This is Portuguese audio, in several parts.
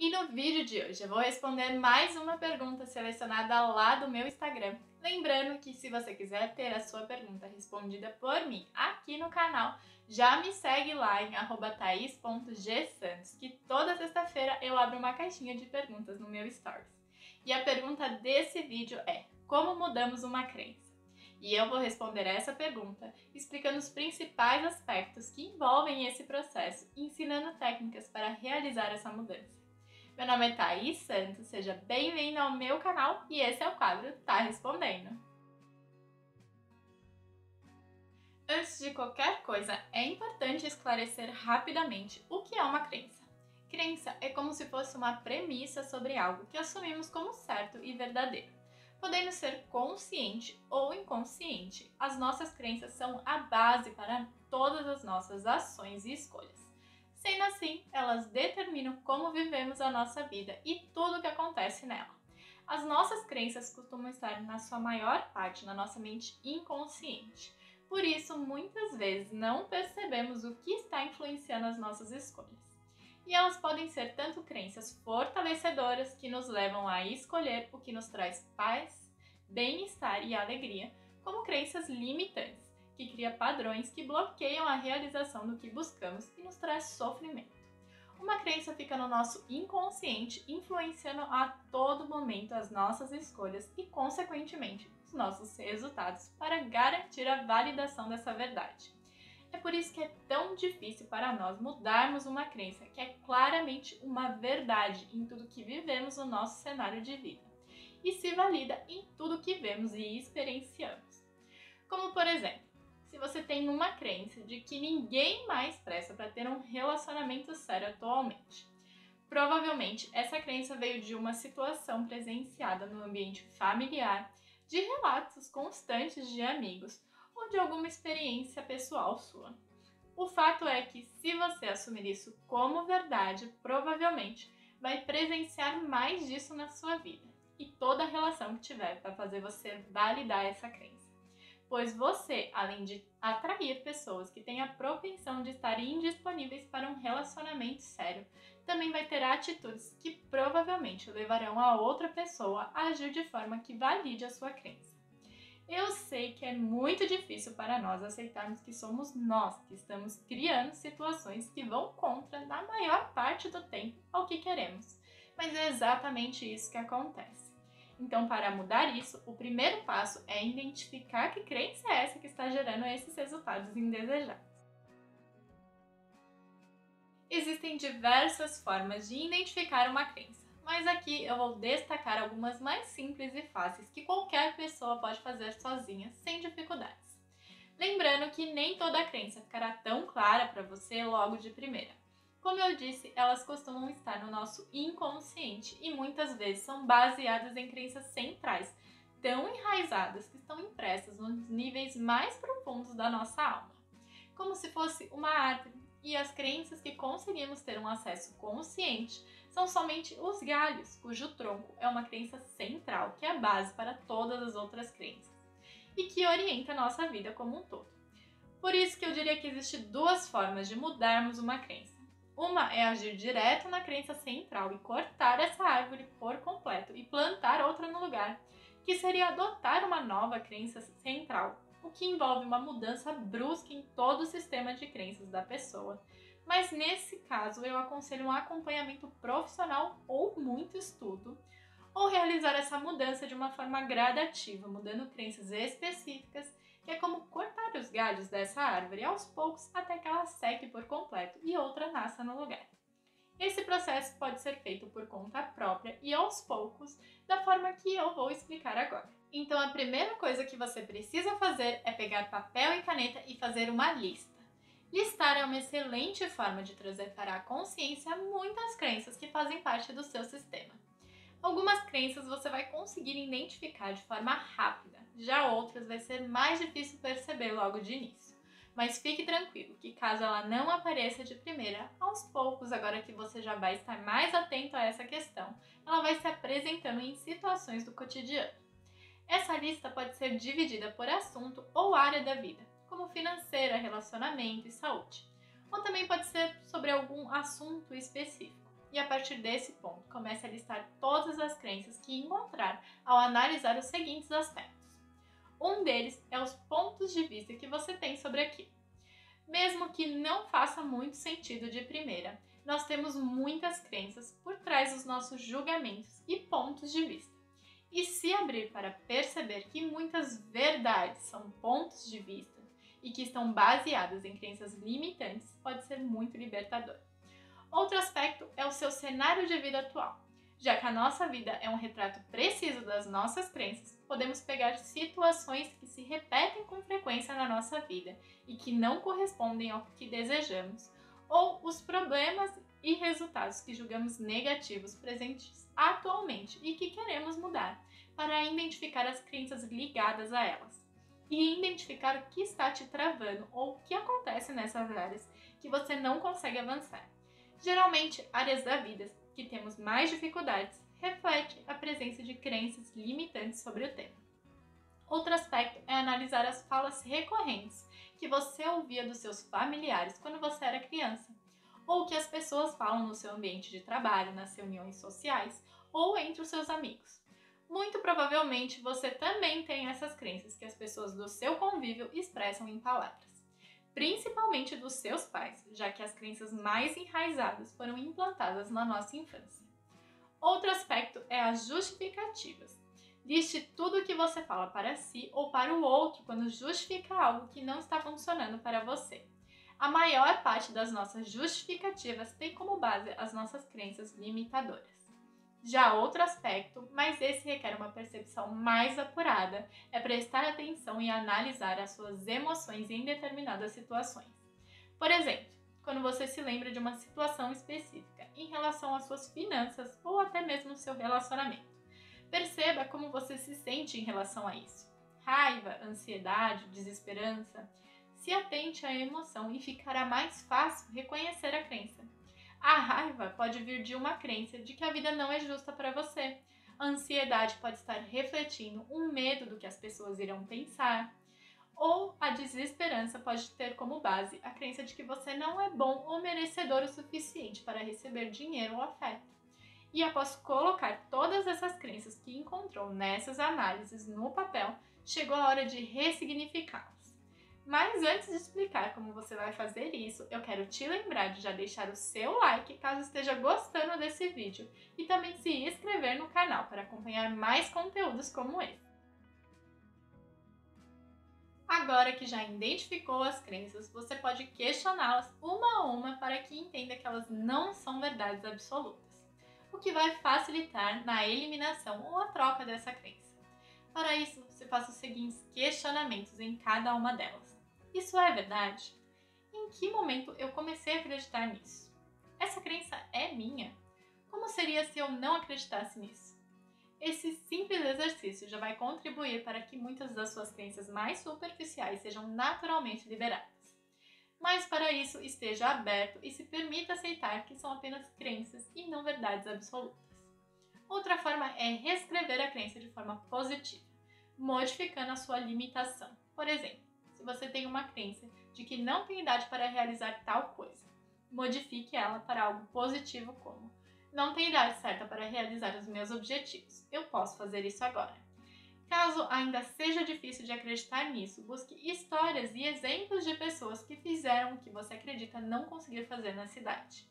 E no vídeo de hoje eu vou responder mais uma pergunta selecionada lá do meu Instagram. Lembrando que se você quiser ter a sua pergunta respondida por mim aqui no canal, já me segue lá em @thais.gsantos, que toda sexta-feira eu abro uma caixinha de perguntas no meu Stories. E a pergunta desse vídeo é: como mudamos uma crença? E eu vou responder essa pergunta explicando os principais aspectos que envolvem esse processo e ensinando técnicas para realizar essa mudança. Meu nome é Thaís Santos, seja bem-vindo ao meu canal e esse é o quadro Tá Respondendo. Antes de qualquer coisa, é importante esclarecer rapidamente o que é uma crença. Crença é como se fosse uma premissa sobre algo que assumimos como certo e verdadeiro. Podendo ser consciente ou inconsciente, as nossas crenças são a base para todas as nossas ações e escolhas. Sendo assim, elas determinam como vivemos a nossa vida e tudo o que acontece nela. As nossas crenças costumam estar, na sua maior parte, na nossa mente inconsciente. Por isso, muitas vezes não percebemos o que está influenciando as nossas escolhas. E elas podem ser tanto crenças fortalecedoras que nos levam a escolher o que nos traz paz, bem-estar e alegria, como crenças limitantes, que cria padrões que bloqueiam a realização do que buscamos e nos traz sofrimento. Uma crença fica no nosso inconsciente, influenciando a todo momento as nossas escolhas e, consequentemente, os nossos resultados para garantir a validação dessa verdade. É por isso que é tão difícil para nós mudarmos uma crença que é claramente uma verdade em tudo que vivemos no nosso cenário de vida e se valida em tudo que vemos e experienciamos. Como, por exemplo, se você tem uma crença de que ninguém mais presta para ter um relacionamento sério atualmente. Provavelmente essa crença veio de uma situação presenciada no ambiente familiar, de relatos constantes de amigos ou de alguma experiência pessoal sua. O fato é que, se você assumir isso como verdade, provavelmente vai presenciar mais disso na sua vida e toda a relação que tiver para fazer você validar essa crença. Pois você, além de atrair pessoas que têm a propensão de estar indisponíveis para um relacionamento sério, também vai ter atitudes que provavelmente levarão a outra pessoa a agir de forma que valide a sua crença. Eu sei que é muito difícil para nós aceitarmos que somos nós que estamos criando situações que vão contra, na maior parte do tempo, ao que queremos, mas é exatamente isso que acontece. Então, para mudar isso, o primeiro passo é identificar que crença é essa que está gerando esses resultados indesejados. Existem diversas formas de identificar uma crença, mas aqui eu vou destacar algumas mais simples e fáceis que qualquer pessoa pode fazer sozinha, sem dificuldades. Lembrando que nem toda crença ficará tão clara para você logo de primeira. Como eu disse, elas costumam estar no nosso inconsciente e muitas vezes são baseadas em crenças centrais, tão enraizadas que estão impressas nos níveis mais profundos da nossa alma. Como se fosse uma árvore, e as crenças que conseguimos ter um acesso consciente são somente os galhos, cujo tronco é uma crença central, que é a base para todas as outras crenças, e que orienta a nossa vida como um todo. Por isso que eu diria que existem duas formas de mudarmos uma crença. Uma é agir direto na crença central e cortar essa árvore por completo e plantar outra no lugar, que seria adotar uma nova crença central, o que envolve uma mudança brusca em todo o sistema de crenças da pessoa. Mas nesse caso eu aconselho um acompanhamento profissional ou muito estudo, ou realizar essa mudança de uma forma gradativa, mudando crenças específicas, que é como cortar os galhos dessa árvore aos poucos até que ela seque por completo e outra nasça no lugar. Esse processo pode ser feito por conta própria e aos poucos, da forma que eu vou explicar agora. Então a primeira coisa que você precisa fazer é pegar papel e caneta e fazer uma lista. Listar é uma excelente forma de trazer para a consciência muitas crenças que fazem parte do seu sistema. Algumas crenças você vai conseguir identificar de forma rápida, já outras vai ser mais difícil perceber logo de início. Mas fique tranquilo que caso ela não apareça de primeira, aos poucos, agora que você já vai estar mais atento a essa questão, ela vai se apresentando em situações do cotidiano. Essa lista pode ser dividida por assunto ou área da vida, como financeira, relacionamento e saúde. Ou também pode ser sobre algum assunto específico. E a partir desse ponto, comece a listar todas as crenças que encontrar ao analisar os seguintes aspectos. Um deles é os pontos de vista que você tem sobre aquilo. Mesmo que não faça muito sentido de primeira, nós temos muitas crenças por trás dos nossos julgamentos e pontos de vista. E se abrir para perceber que muitas verdades são pontos de vista e que estão baseadas em crenças limitantes, pode ser muito libertador. Outro aspecto é o seu cenário de vida atual. Já que a nossa vida é um retrato preciso das nossas crenças, podemos pegar situações que se repetem com frequência na nossa vida e que não correspondem ao que desejamos, ou os problemas e resultados que julgamos negativos presentes atualmente e que queremos mudar, para identificar as crenças ligadas a elas e identificar o que está te travando ou o que acontece nessas áreas que você não consegue avançar. Geralmente, áreas da vida que temos mais dificuldades reflete a presença de crenças limitantes sobre o tema. Outro aspecto é analisar as falas recorrentes que você ouvia dos seus familiares quando você era criança, ou que as pessoas falam no seu ambiente de trabalho, nas reuniões sociais ou entre os seus amigos. Muito provavelmente você também tem essas crenças que as pessoas do seu convívio expressam em palavras, principalmente dos seus pais, já que as crenças mais enraizadas foram implantadas na nossa infância. Outro aspecto é as justificativas. Liste tudo o que você fala para si ou para o outro quando justifica algo que não está funcionando para você. A maior parte das nossas justificativas tem como base as nossas crenças limitadoras. Já outro aspecto, mas esse requer uma percepção mais apurada, é prestar atenção e analisar as suas emoções em determinadas situações. Por exemplo, quando você se lembra de uma situação específica em relação às suas finanças ou até mesmo seu relacionamento. Perceba como você se sente em relação a isso. Raiva, ansiedade, desesperança. Se atente à emoção e ficará mais fácil reconhecer a crença. A raiva pode vir de uma crença de que a vida não é justa para você. A ansiedade pode estar refletindo um medo do que as pessoas irão pensar. Ou a desesperança pode ter como base a crença de que você não é bom ou merecedor o suficiente para receber dinheiro ou afeto. E após colocar todas essas crenças que encontrou nessas análises no papel, chegou a hora de ressignificá-las. Mas antes de explicar como você vai fazer isso, eu quero te lembrar de já deixar o seu like caso esteja gostando desse vídeo e também se inscrever no canal para acompanhar mais conteúdos como esse. Agora que já identificou as crenças, você pode questioná-las uma a uma para que entenda que elas não são verdades absolutas, o que vai facilitar na eliminação ou a troca dessa crença. Para isso, você faça os seguintes questionamentos em cada uma delas. Isso é verdade? Em que momento eu comecei a acreditar nisso? Essa crença é minha? Como seria se eu não acreditasse nisso? Esse simples exercício já vai contribuir para que muitas das suas crenças mais superficiais sejam naturalmente liberadas. Mas para isso, esteja aberto e se permita aceitar que são apenas crenças e não verdades absolutas. Outra forma é reescrever a crença de forma positiva, modificando a sua limitação. Por exemplo, se você tem uma crença de que não tem idade para realizar tal coisa, modifique ela para algo positivo como: não tem idade certa para realizar os meus objetivos, eu posso fazer isso agora. Caso ainda seja difícil de acreditar nisso, busque histórias e exemplos de pessoas que fizeram o que você acredita não conseguir fazer nessa idade.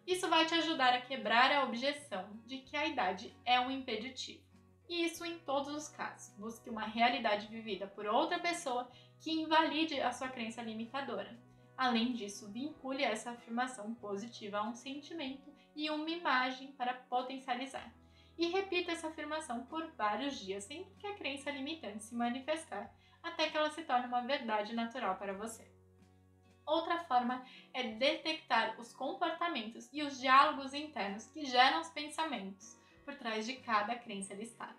Isso vai te ajudar a quebrar a objeção de que a idade é um impeditivo. E isso em todos os casos. Busque uma realidade vivida por outra pessoa que invalide a sua crença limitadora. Além disso, vincule essa afirmação positiva a um sentimento e uma imagem para potencializar. E repita essa afirmação por vários dias, sempre que a crença limitante se manifestar, até que ela se torne uma verdade natural para você. Outra forma é detectar os comportamentos e os diálogos internos que geram os pensamentos por trás de cada crença listada.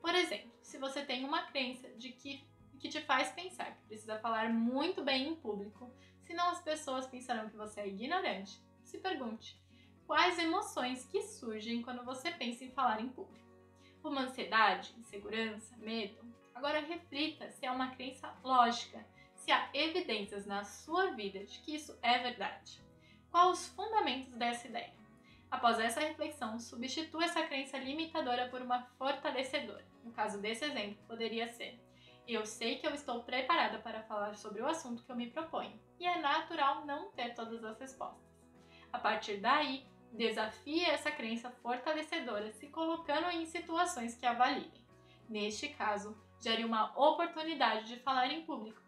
Por exemplo, se você tem uma crença de que te faz pensar que precisa falar muito bem em público, senão as pessoas pensarão que você é ignorante, se pergunte: quais emoções que surgem quando você pensa em falar em público? Uma ansiedade, insegurança, medo? Agora reflita se é uma crença lógica, se há evidências na sua vida de que isso é verdade. Quais os fundamentos dessa ideia? Após essa reflexão, substitua essa crença limitadora por uma fortalecedora. No caso desse exemplo, poderia ser: eu sei que eu estou preparada para falar sobre o assunto que eu me proponho, e é natural não ter todas as respostas. A partir daí, desafie essa crença fortalecedora se colocando em situações que a validem. Neste caso, gere uma oportunidade de falar em público.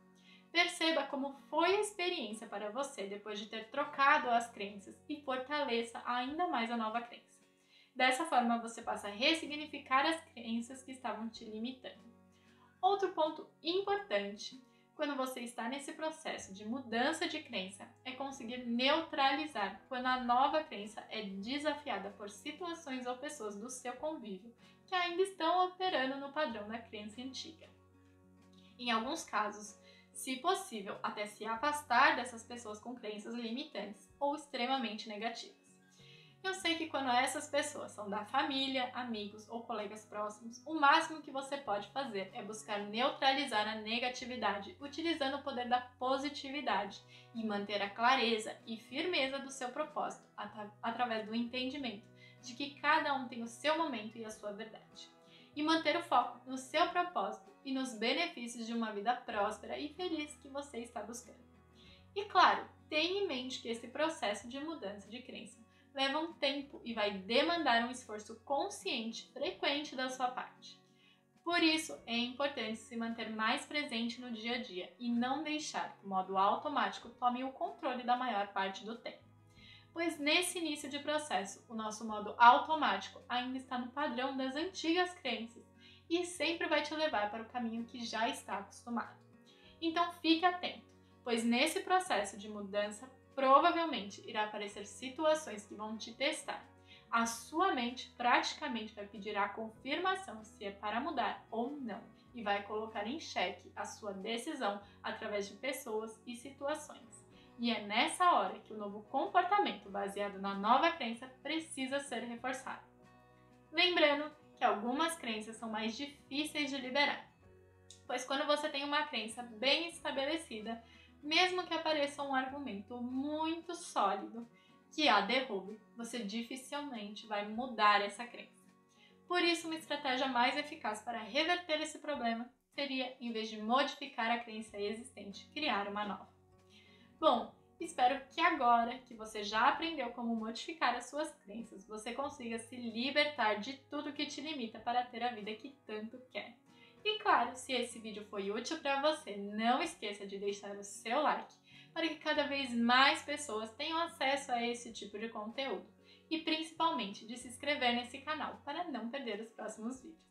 Perceba como foi a experiência para você depois de ter trocado as crenças e fortaleça ainda mais a nova crença. Dessa forma, você passa a ressignificar as crenças que estavam te limitando. Outro ponto importante quando você está nesse processo de mudança de crença é conseguir neutralizar quando a nova crença é desafiada por situações ou pessoas do seu convívio que ainda estão operando no padrão da crença antiga. Em alguns casos, se possível, até se afastar dessas pessoas com crenças limitantes ou extremamente negativas. Eu sei que quando essas pessoas são da família, amigos ou colegas próximos, o máximo que você pode fazer é buscar neutralizar a negatividade utilizando o poder da positividade e manter a clareza e firmeza do seu propósito através do entendimento de que cada um tem o seu momento e a sua verdade. E manter o foco no seu propósito e nos benefícios de uma vida próspera e feliz que você está buscando. E claro, tenha em mente que esse processo de mudança de crença leva um tempo e vai demandar um esforço consciente frequente da sua parte. Por isso, é importante se manter mais presente no dia a dia e não deixar que o modo automático tome o controle da maior parte do tempo. Pois nesse início de processo, o nosso modo automático ainda está no padrão das antigas crenças e sempre vai te levar para o caminho que já está acostumado. Então fique atento, pois nesse processo de mudança provavelmente irá aparecer situações que vão te testar. A sua mente praticamente vai pedir a confirmação se é para mudar ou não e vai colocar em xeque a sua decisão através de pessoas e situações. E é nessa hora que o novo comportamento baseado na nova crença precisa ser reforçado. Lembrando que algumas crenças são mais difíceis de liberar, pois quando você tem uma crença bem estabelecida, mesmo que apareça um argumento muito sólido que a derrube, você dificilmente vai mudar essa crença. Por isso, uma estratégia mais eficaz para reverter esse problema seria, em vez de modificar a crença existente, criar uma nova. Bom, espero que agora que você já aprendeu como modificar as suas crenças, você consiga se libertar de tudo que te limita para ter a vida que tanto quer. E claro, se esse vídeo foi útil para você, não esqueça de deixar o seu like para que cada vez mais pessoas tenham acesso a esse tipo de conteúdo e principalmente de se inscrever nesse canal para não perder os próximos vídeos.